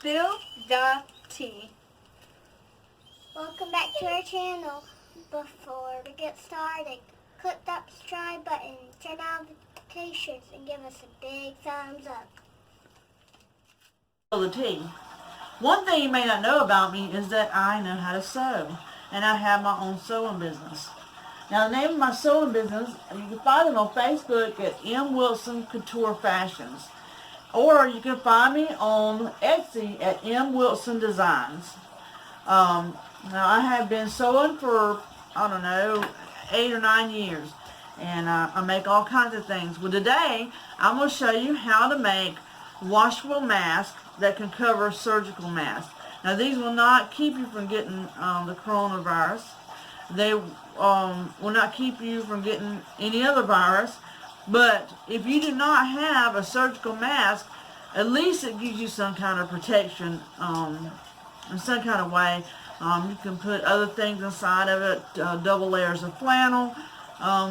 Spill the tea. Welcome back to our channel. Before we get started, click that subscribe button, turn on notifications, and give us a big thumbs up. The tea. One thing you may not know about me is that I know how to sew, and I have my own sewing business. Now, the name of my sewing business, you can find it on Facebook at M. Wilson Couture Fashions, or you can find me on Etsy at M. Wilson Designs. Now, I have been sewing for, I don't know, 8 or 9 years, and I make all kinds of things. Well, today, I'm going to show you how to make washable masks that can cover surgical masks. Now, these will not keep you from getting the coronavirus. They will not keep you from getting any other virus. But if you do not have a surgical mask, at least it gives you some kind of protection in some kind of way. You can put other things inside of it, double layers of flannel,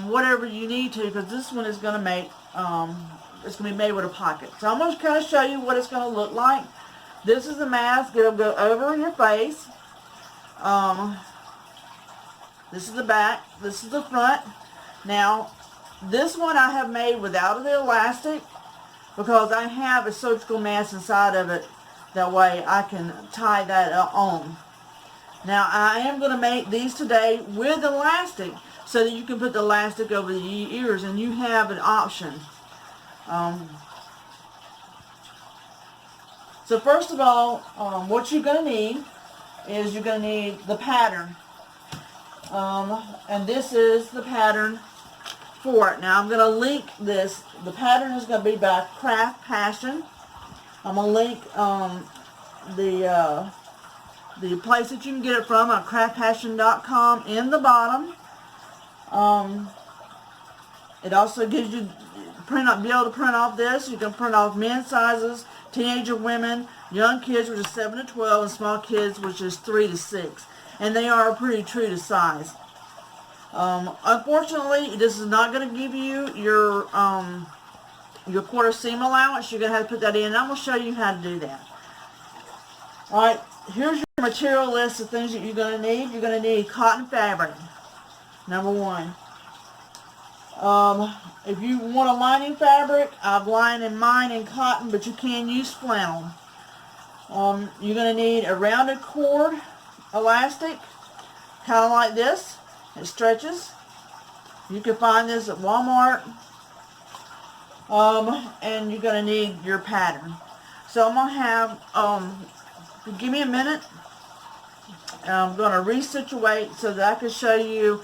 whatever you need to, because this one is going to make, it's going to be made with a pocket. So I'm going to kind of show you what it's going to look like. This is the mask. It'll go over your face. This is the back. This is the front. Now, this one I have made without the elastic because I have a surgical mask inside of it. That way I can tie that on. Now, I am going to make these today with elastic so that you can put the elastic over the ears and you have an option. So first of all, what you're going to need is you're going to need the pattern. And this is the pattern for it. Now I'm going to link this. The pattern is going to be by Craft Passion. I'm going to link the place that you can get it from on craftpassion.com in the bottom. It also gives you be able to print off this. You can print off men's sizes, teenager women, young kids, which is 7 to 12, and small kids, which is 3 to 6. And they are pretty true to size. Unfortunately, this is not going to give you your quarter seam allowance. You're going to have to put that in, and I'm going to show you how to do that. Alright, here's your material list of things that you're going to need. You're going to need cotton fabric, number one. If you want a lining fabric, I've lined mine in cotton, but you can use flannel. You're going to need a rounded cord elastic, kind of like this. It stretches. You can find this at Walmart. And you're going to need your pattern. So I'm going to have, give me a minute. I'm going to resituate so that I can show you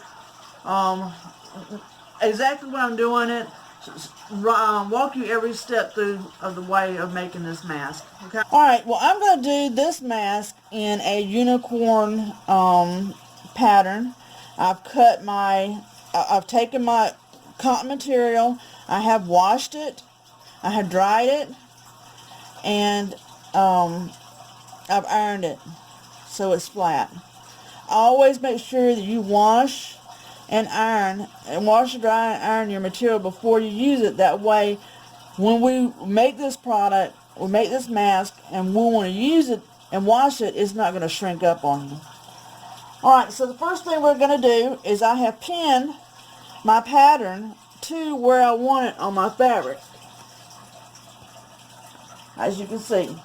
exactly what I'm doing it. Walk you every step through of the way of making this mask. Okay. Alright, well I'm going to do this mask in a unicorn pattern. I've taken my cotton material, I have washed it, I have dried it, and I've ironed it so it's flat. Always make sure that you wash and iron, and wash, dry, and iron your material before you use it. That way, when we make this product, we make this mask, and we want to use it and wash it, it's not going to shrink up on you. Alright, so the first thing we're going to do is I have pinned my pattern to where I want it on my fabric, as you can see.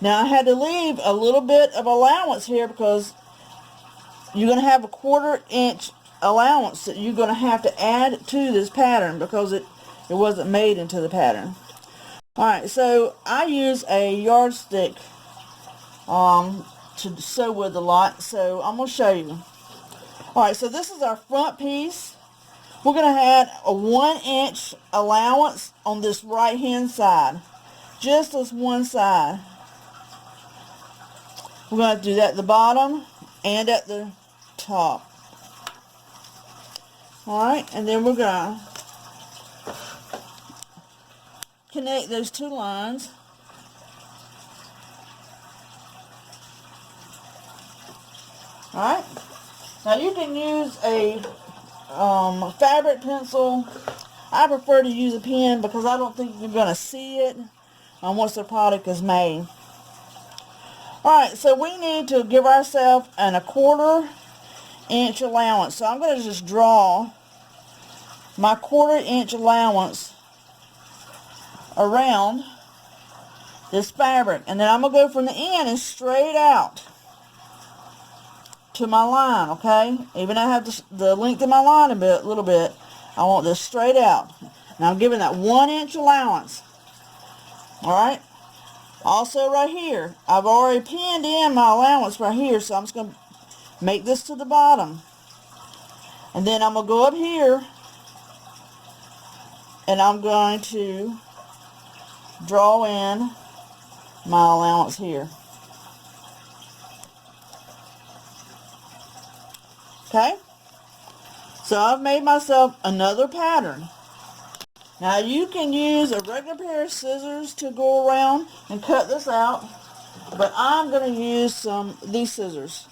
Now I had to leave a little bit of allowance here because you're going to have a 1/4 inch allowance that you're going to have to add to this pattern because it wasn't made into the pattern. Alright, so I use a yardstick to sew with a lot, so I'm going to show you. Alright, so this is our front piece. We're going to add a 1 inch allowance on this right hand side, just this one side. We're going to do that at the bottom and at the top. Alright, and then we're going to connect those two lines. Alright, now you can use a fabric pencil. I prefer to use a pen because I don't think you're going to see it. on once the product is made. Alright, so we need to give ourselves a 1/4 inch allowance. So I'm going to just draw my 1/4 inch allowance around this fabric. And then I'm going to go from the end and straight out to my line, okay? Even though I have the length of my line a little bit, I want this straight out. Now I'm giving that 1 inch allowance. Alright? Also right here, I've already pinned in my allowance right here, so I'm just going to make this to the bottom. And then I'm going to go up here, and I'm going to draw in my allowance here. Okay? So I've made myself another pattern. Now you can use a regular pair of scissors to go around and cut this out, but I'm going to use these scissors.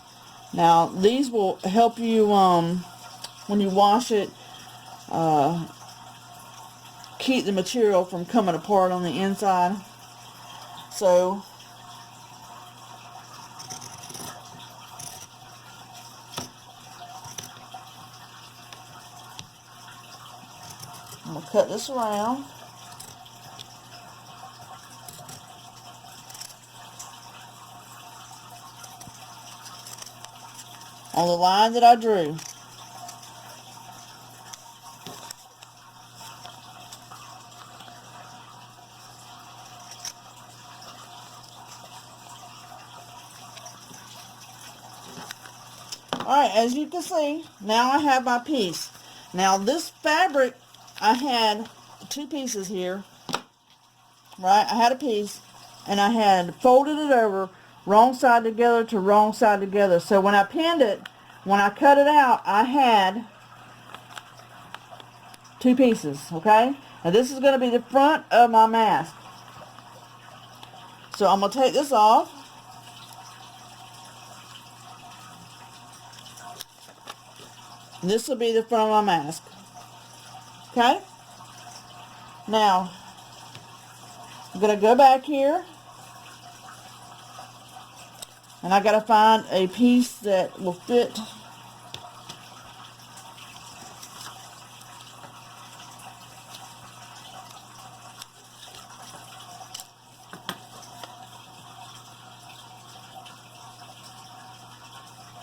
Now these will help you when you wash it, keep the material from coming apart on the inside. So I'm going to cut this around. On the line that I drew. Alright, as you can see, now I have my piece. Now this fabric, I had 2 pieces here, right? I had a piece, and I had folded it over wrong side together to wrong side together. So when I pinned it, when I cut it out, I had 2 pieces, okay? Now this is going to be the front of my mask. So I'm going to take this off. And this will be the front of my mask. Okay? Now, I'm going to go back here. And I got to find a piece that will fit.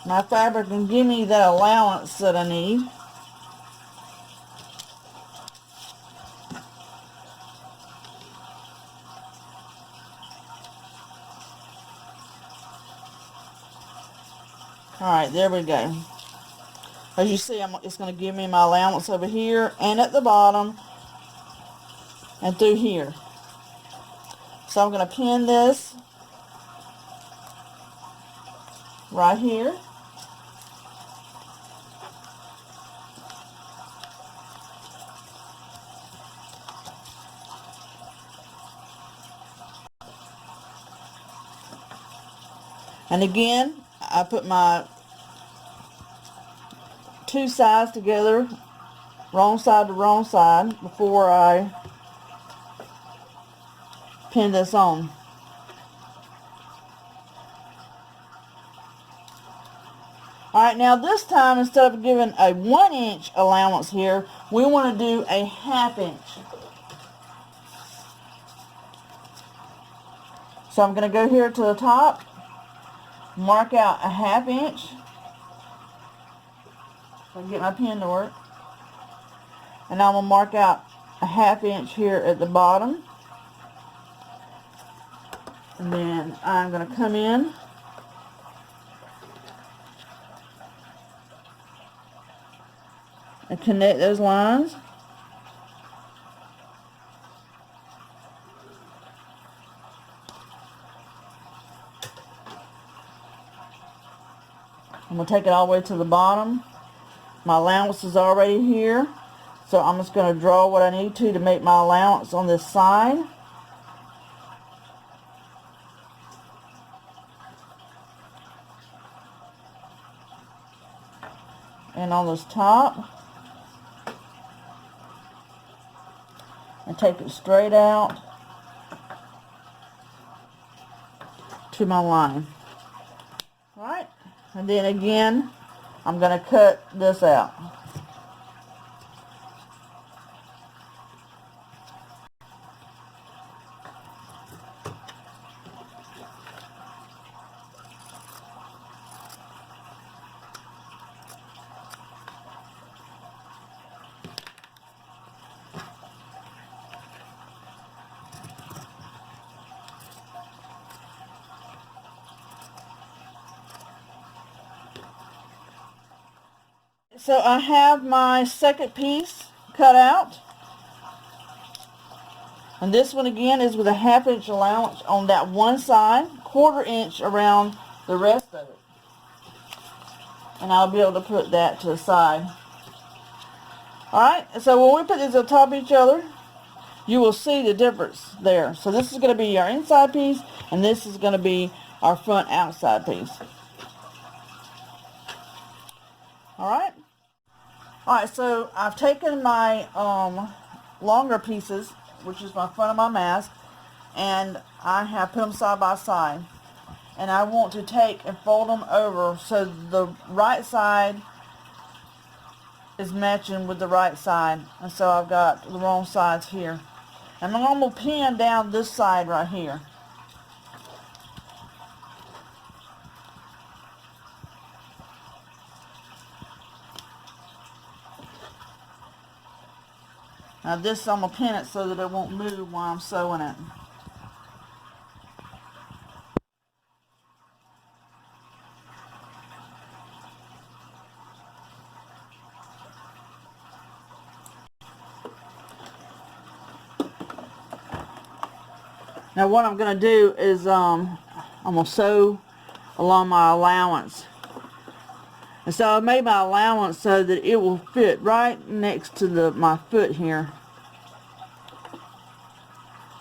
My fabric and give me that allowance that I need. Alright, there we go. As you see, it's going to give me my allowance over here and at the bottom and through here. So I'm going to pin this right here. And again, I put my 2 sides together, wrong side to wrong side, before I pin this on. Alright, now this time, instead of giving a 1 inch allowance here, we want to do a 1/2 inch. So I'm going to go here to the top, mark out a 1/2 inch. So I can get my pen to work. And I'm going to mark out a 1/2 inch here at the bottom. And then I'm going to come in and connect those lines. I'm going to take it all the way to the bottom. My allowance is already here, so I'm just going to draw what I need to make my allowance on this side. And on this top. And take it straight out to my line. Alright, and then again, I'm going to cut this out. So I have my second piece cut out. And this one again is with a 1/2 inch allowance on that one side, 1/4 inch around the rest of it. And I'll be able to put that to the side. Alright, so when we put these on top of each other, you will see the difference there. So this is going to be our inside piece, and this is going to be our front outside piece. Alright. Alright, so I've taken my longer pieces, which is my front of my mask, and I have put them side by side. And I want to take and fold them over so the right side is matching with the right side. And so I've got the wrong sides here. And I'm going to pin down this side right here. Now this, I'm going to pin it so that it won't move while I'm sewing it. Now what I'm going to do is I'm going to sew along my allowance. And so I made my allowance so that it will fit right next to my foot here.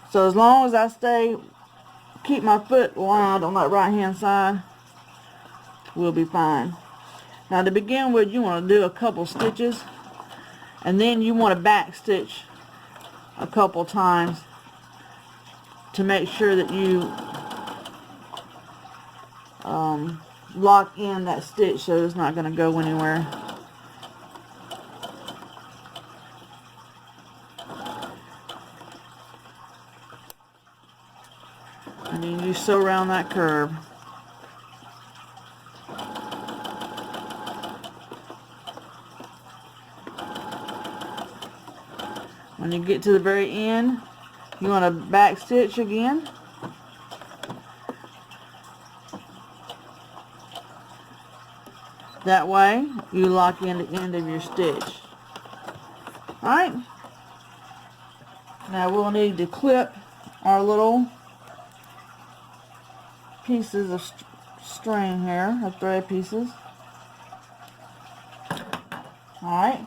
So as long as I keep my foot lined on that right hand side, we'll be fine. Now to begin with, you want to do a couple stitches, and then you want to back stitch a couple times to make sure that you lock in that stitch so it's not going to go anywhere. And then you sew around that curve. When you get to the very end, you want to back stitch again. That way, you lock in the end of your stitch. Alright. Now we'll need to clip our little pieces of string here, of thread pieces. Alright.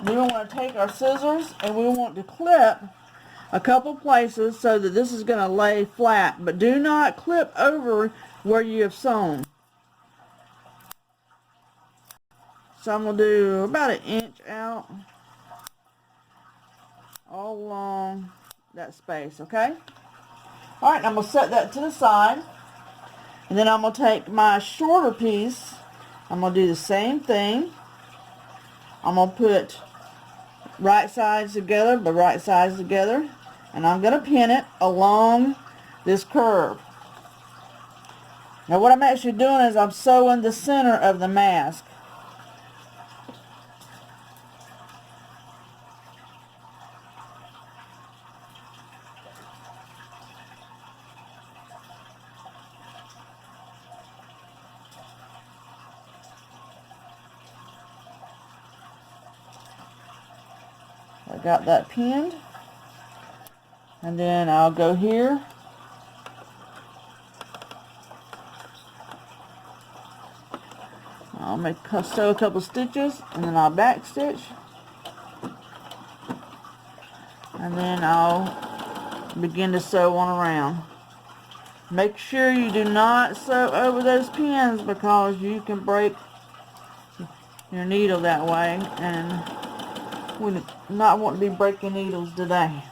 Then we want to take our scissors and we want to clip a couple places so that this is going to lay flat. But do not clip over where you have sewn. So I'm going to do about 1 inch out all along that space, okay? Alright, I'm going to set that to the side. And then I'm going to take my shorter piece. I'm going to do the same thing. I'm going to put right sides together, the right sides together. And I'm going to pin it along this curve. Now what I'm actually doing is I'm sewing the center of the mask. I got that pinned, and then I'll go here, I'll sew a couple stitches, and then I'll back stitch, and then I'll begin to sew on around. Make sure you do not sew over those pins because you can break your needle that way, and we do not want to be breaking needles today.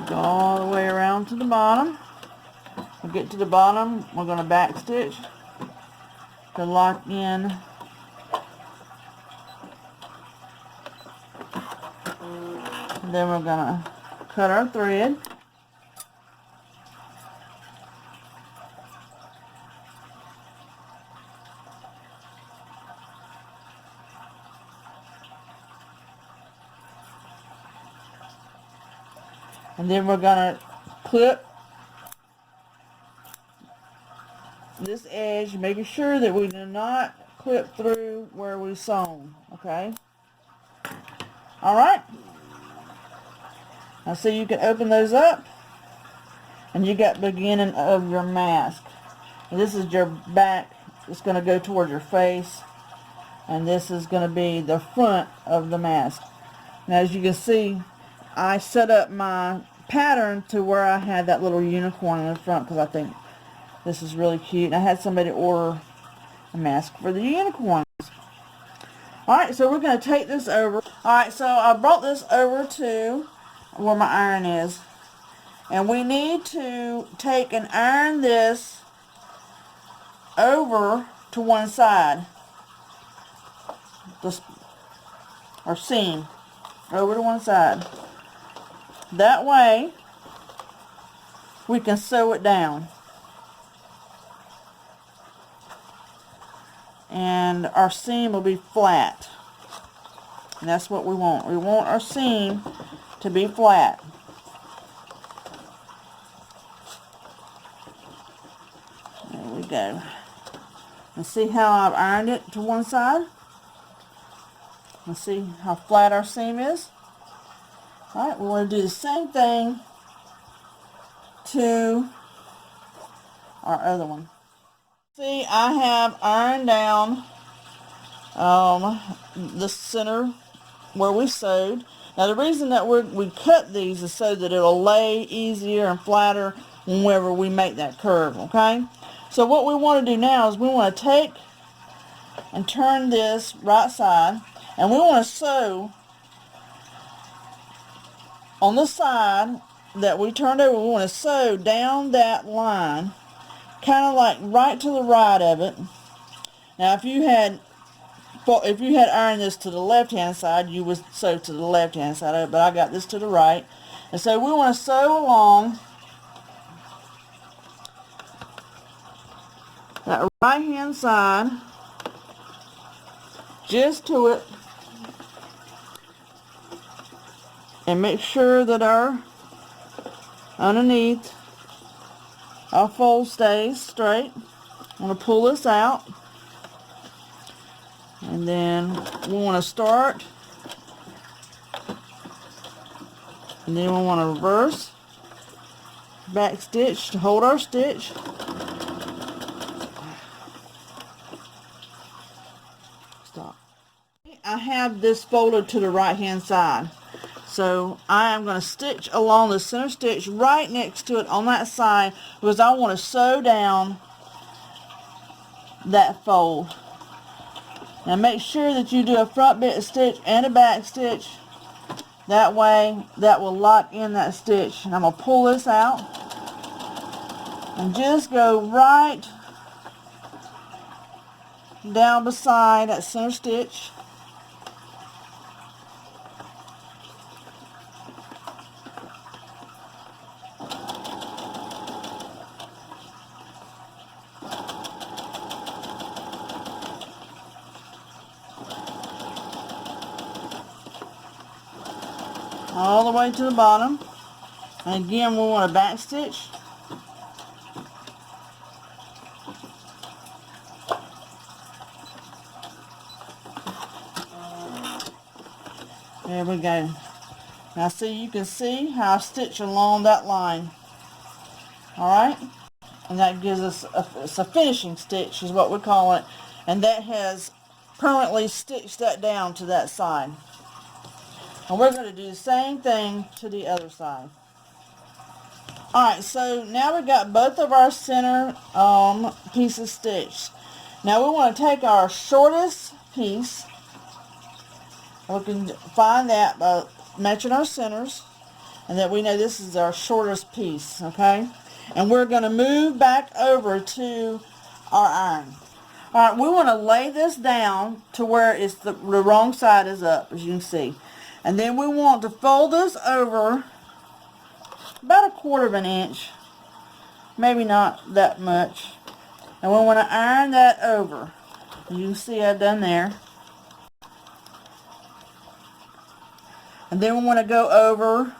Go all the way around to the bottom. We'll get to the bottom, we're going to back stitch to lock in and then we're going to cut our thread. And then we're going to clip this edge, making sure that we do not clip through where we sewn, okay? Alright? Now see, you can open those up, and you got beginning of your mask. And this is your back. It's going to go towards your face, and this is going to be the front of the mask. Now as you can see, I set up my pattern to where I had that little unicorn in the front because I think this is really cute. And I had somebody order a mask for the unicorns. Alright, so we're going to take this over. Alright, so I brought this over to where my iron is. And we need to take and iron this over to one side. This, or seam. Over to one side. That way, we can sew it down. And our seam will be flat. And that's what we want. We want our seam to be flat. There we go. And see how I've ironed it to one side? And see how flat our seam is? Alright, we want to do the same thing to our other one. See, I have ironed down the center where we sewed. Now the reason that we cut these is so that it'll lay easier and flatter whenever we make that curve, okay? So what we want to do now is we want to take and turn this right side, and we want to sew on the side that we turned over. We want to sew down that line, kind of like right to the right of it. Now if you had ironed this to the left hand side, you would sew to the left hand side of it, but I got this to the right. And so we want to sew along that right hand side just to it, and make sure that our underneath our fold stays straight. I'm going to pull this out, and then we want to start, and then we want to reverse, back stitch to hold our stitch. Stop. I have this folded to the right hand side. So I am going to stitch along the center stitch right next to it on that side because I want to sew down that fold. Now make sure that you do a front bit stitch and a back stitch. That way that will lock in that stitch. And I'm going to pull this out and just go right down beside that center stitch. All the way to the bottom, and again we want a back stitch. There we go. Now see, you can see how I stitch along that line. Alright, and that gives us it's a finishing stitch is what we call it, and that has permanently stitched that down to that side. And we're going to do the same thing to the other side. Alright, so now we've got both of our center pieces stitched. Now we want to take our shortest piece. We can find that by matching our centers. and that we know this is our shortest piece, okay? And we're going to move back over to our iron. Alright, we want to lay this down to where it's the wrong side is up, as you can see. And then we want to fold this over about 1/4 of an inch, maybe not that much. And we want to iron that over. You can see I've done there. And then we want to go over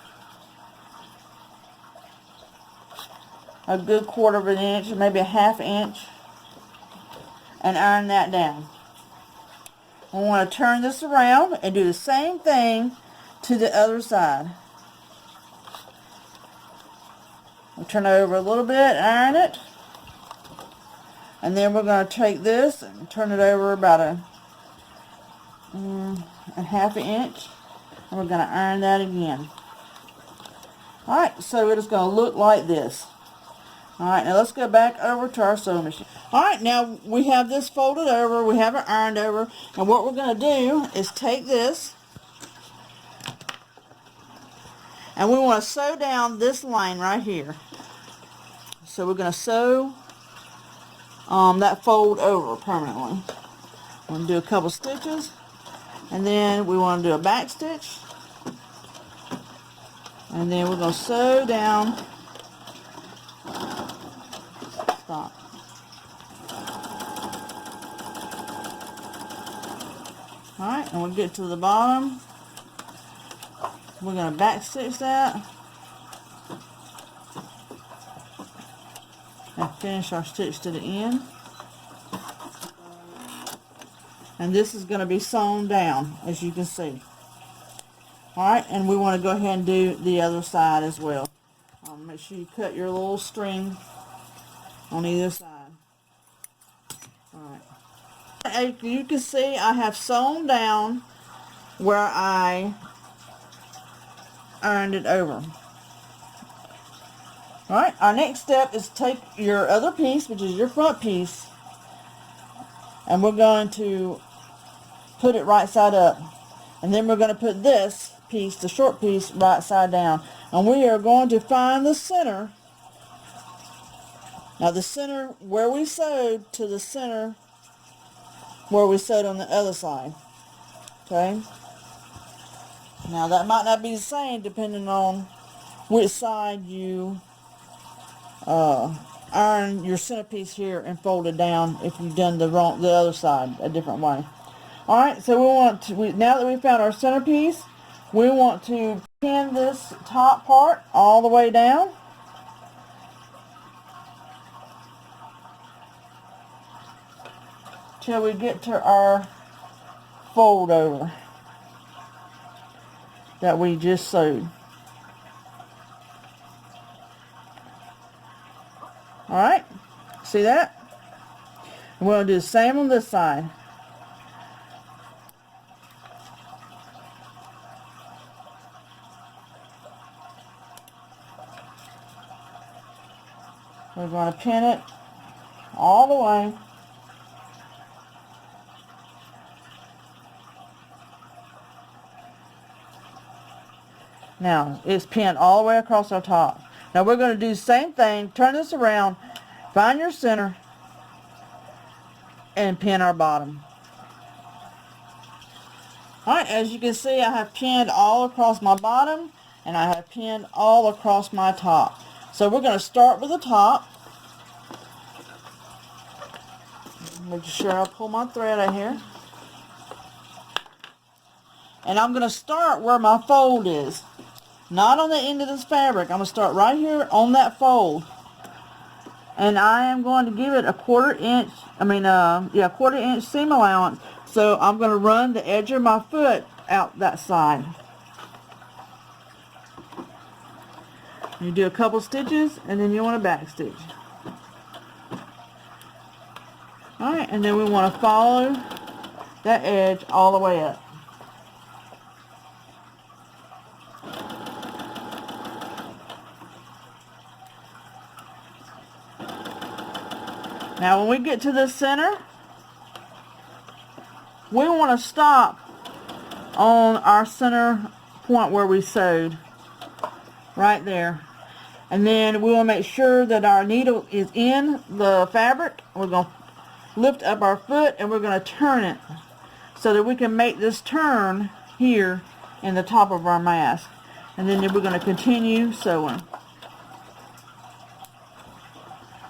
a good 1/4 of an inch, maybe a 1/2 inch, and iron that down. We want to turn this around and do the same thing to the other side. We'll turn it over a little bit, iron it, and then we're going to take this and turn it over about a 1/2 inch, and we're going to iron that again. Alright, so it is going to look like this. Alright, now let's go back over to our sewing machine. Alright, now we have this folded over, we have it ironed over, and what we're going to do is take this, and we want to sew down this line right here. So we're going to sew that fold over permanently. We're going to do a couple stitches, and then we want to do a back stitch, and then we're going to sew down. Stop. Alright, and we'll get to the bottom. We're going to back stitch that and finish our stitch to the end. And this is going to be sewn down, as you can see. Alright, and we want to go ahead and do the other side as well. Make sure you cut your little string on either side. Alright. As you can see, I have sewn down where I ironed it over. Alright, our next step is take your other piece, which is your front piece, and we're going to put it right side up. And then we're going to put this piece, the short piece, right side down. And we are going to find the center. Now the center where we sewed to the center where we sewed on the other side. Okay? Now that might not be the same depending on which side you iron your centerpiece here and fold it down if you've done the other side a different way. Alright, so we want to, now that we found our centerpiece, we want to pin this top part all the way down. Till we get to our fold over that we just sewed. Alright, see that? And we're going to do the same on this side. We're going to pin it all the way. Now, it's pinned all the way across our top. Now we're going to do the same thing, turn this around, find your center, and pin our bottom. Alright, as you can see, I have pinned all across my bottom, and I have pinned all across my top. So we're going to start with the top. Make sure I pull my thread out here. And I'm going to start where my fold is. Not on the end of this fabric. I'm going to start right here on that fold. And I am going to give it a 1/4 inch, 1/4 inch seam allowance. So I'm going to run the edge of my foot out that side. You do a couple stitches and then you want to back stitch. Alright, and then we want to follow that edge all the way up. Now when we get to the center, we want to stop on our center point where we sewed. right there. And then we will make sure that our needle is in the fabric. We're going to lift up our foot and we're going to turn it so that we can make this turn here in the top of our mask. And then we're going to continue sewing.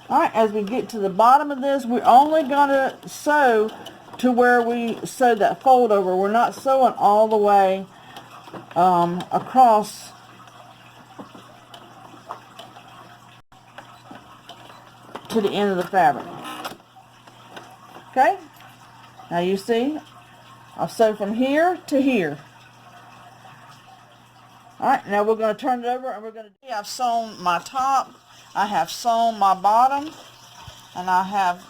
Alright, as we get to the bottom of this, we're only going to sew to where we sew that fold over. We're not sewing all the way across to the end of the fabric. Okay? Now you see, I've sewed from here to here. Alright, now we're going to turn it over and we're going to do, I've sewn my top, I have sewn my bottom, and I have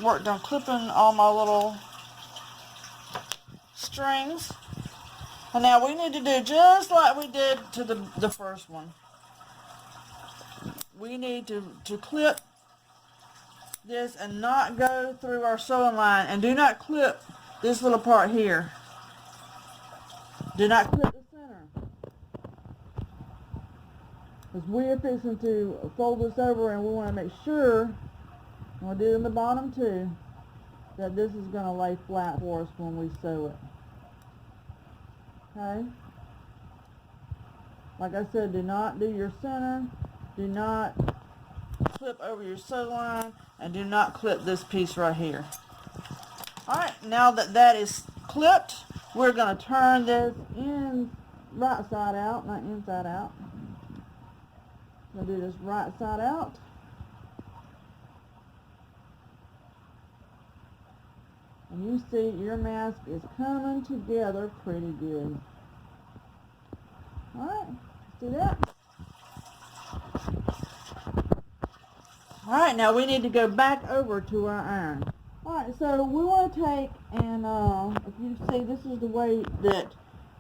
worked on clipping all my little strings. And now we need to do just like we did to the first one. We need to clip this and not go through our sewing line, and do not clip this little part here. Do not clip the center, because we're fixing to fold this over, and we want to make sure, and we'll do it in the bottom too, that this is going to lay flat for us when we sew it. Okay? Like I said, do not do your center, do not clip over your sew line, and do not clip this piece right here. Alright, now that that is clipped, we're going to turn this in right side out, not inside out. We'll do this right side out. And you see your mask is coming together pretty good. Alright, see that? Alright, now we need to go back over to our iron. Alright, so we want to take and, if you see, this is the way that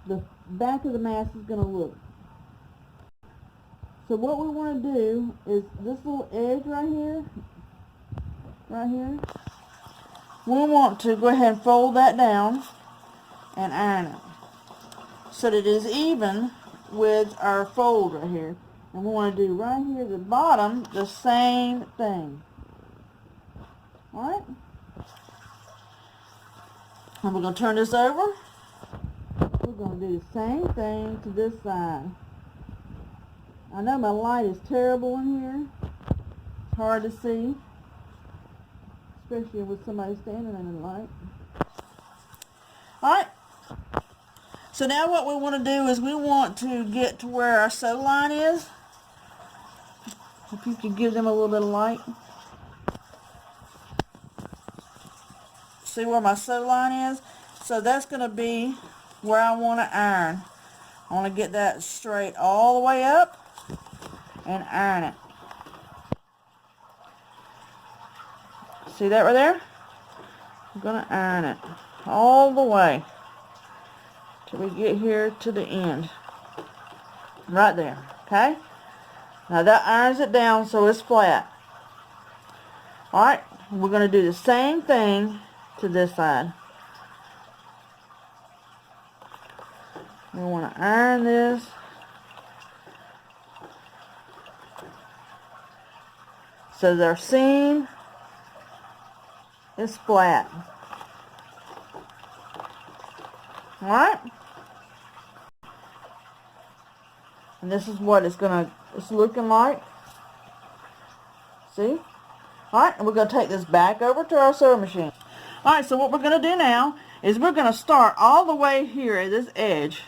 the back of the mask is going to look. So what we want to do is this little edge right here, we want to go ahead and fold that down and iron it so that it is even with our fold right here. And we want to do right here at the bottom the same thing. Alright? And we're going to turn this over. We're going to do the same thing to this side. I know my light is terrible in here. It's hard to see, especially with somebody standing in the light. Alright. So now what we want to do is we want to get to where our sew line is. If you could give them a little bit of light. See where my sew line is? So that's going to be where I want to iron. I want to get that straight all the way up and iron it. See that right there? I'm going to iron it all the way till we get here to the end. Right there. Okay? Now that irons it down so it's flat. Alright, we're going to do the same thing to this side. We want to iron this so their seam is flat. Alright? And this is what it's looking like. See? Alright, and we're going to take this back over to our sewing machine. Alright, so what we're going to do now is we're going to start all the way here at this edge.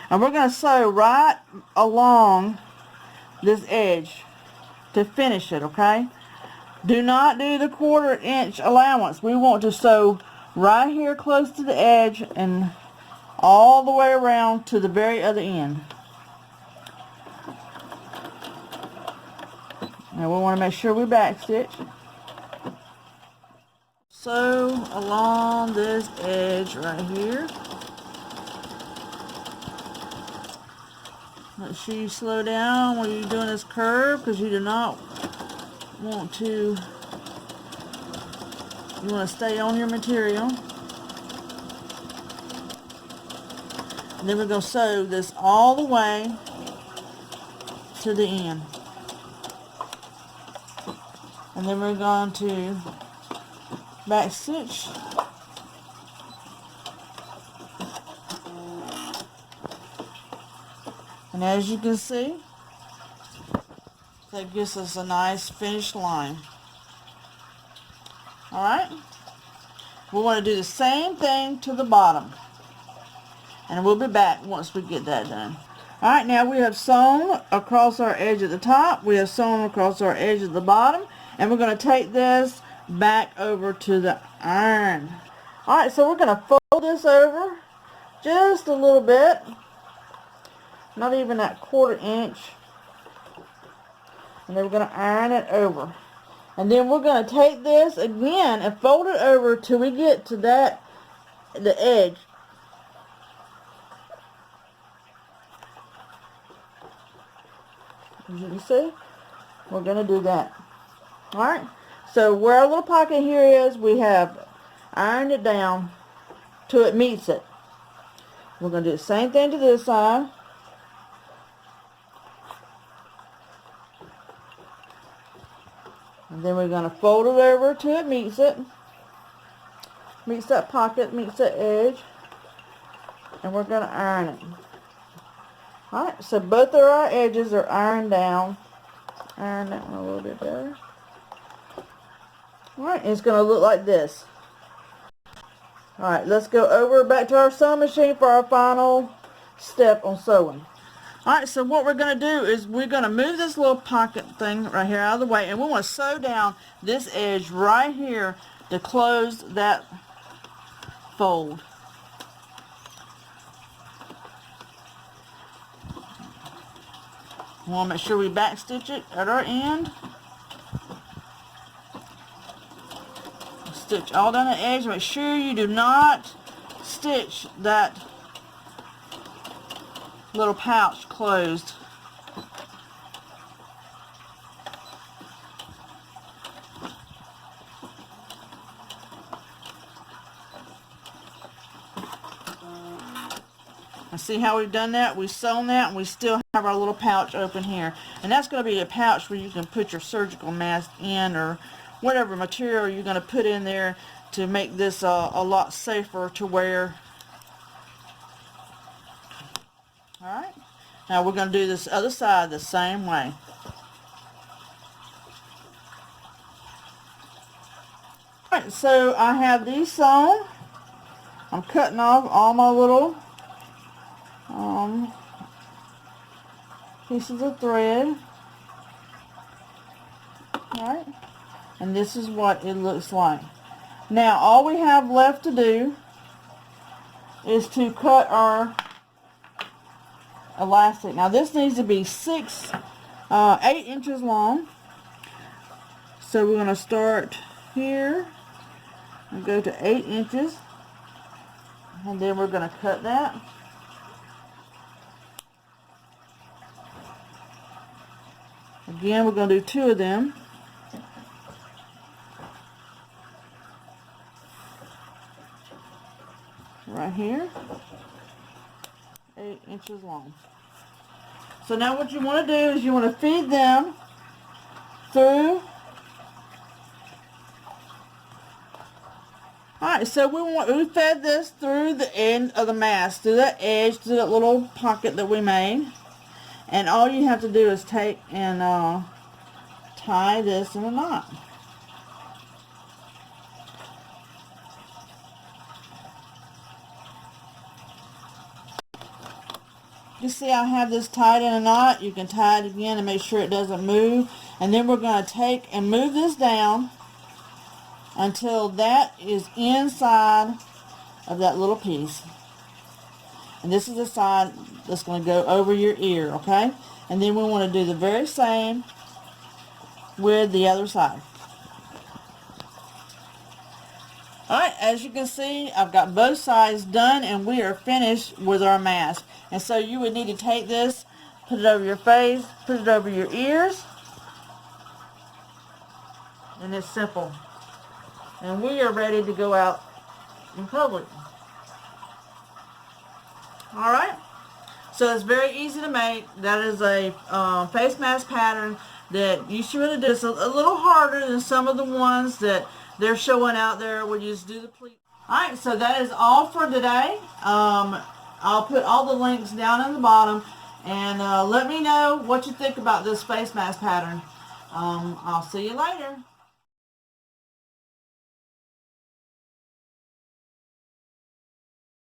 And we're going to sew right along this edge to finish it, okay? Do not do the 1/4 inch allowance. We want to sew right here close to the edge and all the way around to the very other end. Now we want to make sure we backstitch. Sew along this edge right here. Make sure you slow down when you're doing this curve, because you do not want to, you want to stay on your material. And then we're going to sew this all the way to the end. And then we're going to back stitch. And as you can see, that gives us a nice finished line. Alright? We want to do the same thing to the bottom. And we'll be back once we get that done. Alright, now we have sewn across our edge at the top. We have sewn across our edge at the bottom. And we're going to take this back over to the iron. Alright, so we're going to fold this over just a little bit. Not even that 1/4 inch. And then we're going to iron it over. And then we're going to take this again and fold it over till we get to that, the edge. As you can see, we're going to do that. Alright, so where our little pocket here is, we have ironed it down till it meets it. We're going to do the same thing to this side. And then we're going to fold it over till it meets it. Meets that pocket, meets that edge. And we're going to iron it. Alright, so both of our edges are ironed down. Iron that one a little bit better. Alright, it's going to look like this. Alright, let's go over back to our sewing machine for our final step on sewing. Alright, so what we're going to do is we're going to move this little pocket thing right here out of the way, and we want to sew down this edge right here to close that fold. We want to make sure we back stitch it at our end. Stitch all down the edge. Make sure you do not stitch that little pouch closed. And see how we've done that? We've sewn that and we still have our little pouch open here. And that's going to be a pouch where you can put your surgical mask in, or whatever material you're going to put in there to make this a lot safer to wear. Alright, now we're going to do this other side the same way. Alright, so I have these sewn. I'm cutting off all my little pieces of thread. Alright, and this is what it looks like. Now all we have left to do is to cut our elastic. Now this needs to be 8 inches long. So we're going to start here and go to 8 inches, and then we're going to cut that. Again, we're going to do 2 of them. Right here. 8 inches long. So now what you want to do is you want to feed them through. Alright, so we fed this through the end of the mask, through that edge, through that little pocket that we made. And all you have to do is take and tie this in a knot. You see I have this tied in a knot. You can tie it again and make sure it doesn't move. And then we're going to take and move this down until that is inside of that little piece. And this is the side that's going to go over your ear, okay? And then we want to do the very same with the other side. Alright, as you can see, I've got both sides done and we are finished with our mask. And so you would need to take this, put it over your face, put it over your ears, and it's simple. And we are ready to go out in public. Alright, So it's very easy to make. That is a face mask pattern that you should really do. It's a little harder than some of the ones that they're showing out there where you just do the pleat. Alright, so that is all for today. I'll put all the links down in the bottom, and let me know what you think about this face mask pattern. I'll see you later.